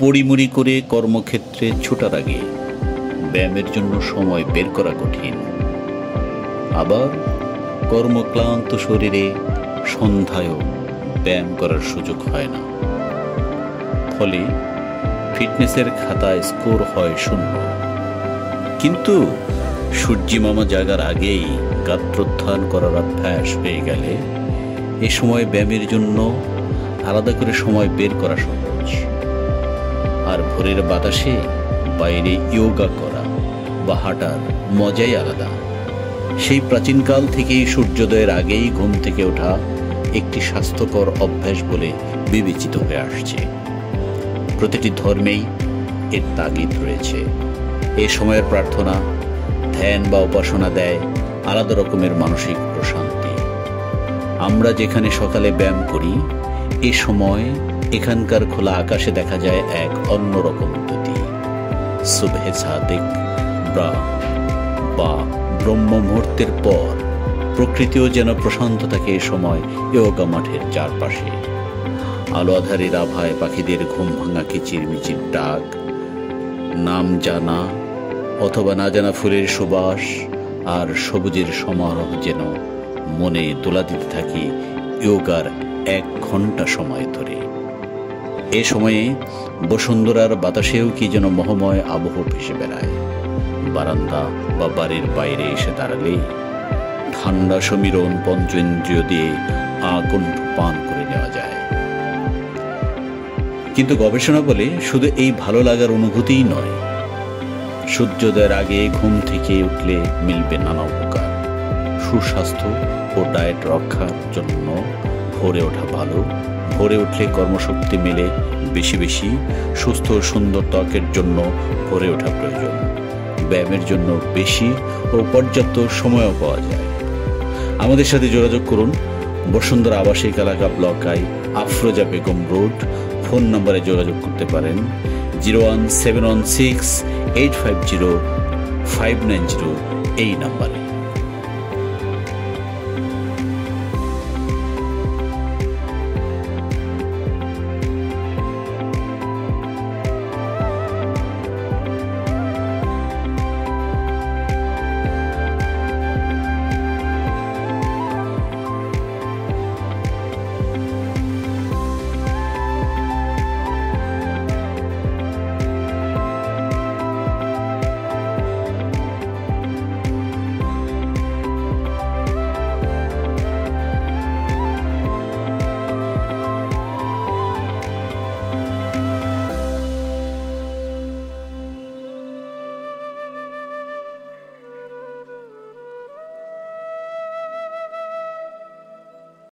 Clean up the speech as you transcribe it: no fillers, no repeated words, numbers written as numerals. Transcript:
পড়িমড়ি করে কর্মক্ষেত্রে ছোটার আগে ব্যায়ামের জন্য সময় বের করা কঠিন। আবার কর্মক্লান্ত শরীরে সন্ধ্যায়ও ব্যায়াম করার সুযোগ হয় না। ফলে ফিটনেসের খাতায় স্কোর হয় 0। কিন্তু সূর্যি মামা জাগার আগেই গাত্রোত্থান করার অভ্যাস হয়ে গেলে এ সময় ব্যায়ামের জন্য আলাদা করে সময় বের করা সহজ। আর ভোরের বাতাসে বাইরে ইয়োগা করা বা হাঁটার মজাই আলাদা। সেই প্রাচীনকাল থেকেই সূর্যোদয়ের আগেই ঘুম থেকে ওঠা একটি স্বাস্থ্যকর অভ্যাস বলে বিবেচিত হয়ে আসছে। প্রতিটি ধর্মেই এর তাগিদ রয়েছে। এ সময়ের প্রার্থনা, ধ্যান বা উপাসনা দেয় আলাদা রকমের মানসিক প্রশান্তি। আমরা যেখানে সকালে ব্যায়াম করি, এ সময় এখানকার খোলা আকাশে দেখা যায় এক অন্যরকম গতি। সুবহে সাদিক বা ব্রহ্ম মুহূর্তের পর প্রকৃতিও যেন প্রশান্ত থাকে এ সময় ইয়োগা মাঠের চারপাশে। আলো আধারের আভায় পাখিদের ঘুম ভাঙা কিচিরমিচির ডাক, নাম জানা অথবা না জানা ফুলের সুবাস আর সবুজের সমারোহ যেন মনে দোলা দিতে থাকে ইয়োগার 1 ঘন্টা সময় ধরে। এ সময়ে বসুন্ধরার বাতাসেও কি যেন মোহময় আবহ ভেসে বেড়ায়। বারান্দা বা বাড়ির বাইরে এসে দাঁড়ালে ঠান্ডা সমীরণ পঞ্চেন্দ্রিয় দিয়ে আকণ্ঠ পান করে নেওয়া যায়। কিন্তু গবেষণা বলে শুধু এই ভালো লাগার অনুভূতিই নয়, সূর্যোদয়ের আগে ঘুম থেকে উঠলে মিলবে নানা উপকার। সুস্বাস্থ্য ও ডায়েট রক্ষার জন্য ভোরে ওঠা ভালো। ভোরে উঠলে কর্মশক্তি মেলে বেশি বেশি। সুস্থ ও সুন্দর ত্বকের জন্য ভোরে ওঠা প্রয়োজন। ব্যায়ামের জন্য বেশি ও পর্যাপ্ত সময়ও পাওয়া যায়। আমাদের সাথে যোগাযোগ করুন। বসুন্ধরা আবাসিক এলাকা, block I, Afroza Begum road. Phone নম্বরে যোগাযোগ করতে পারেন 01716 850 590 এই নাম্বারে।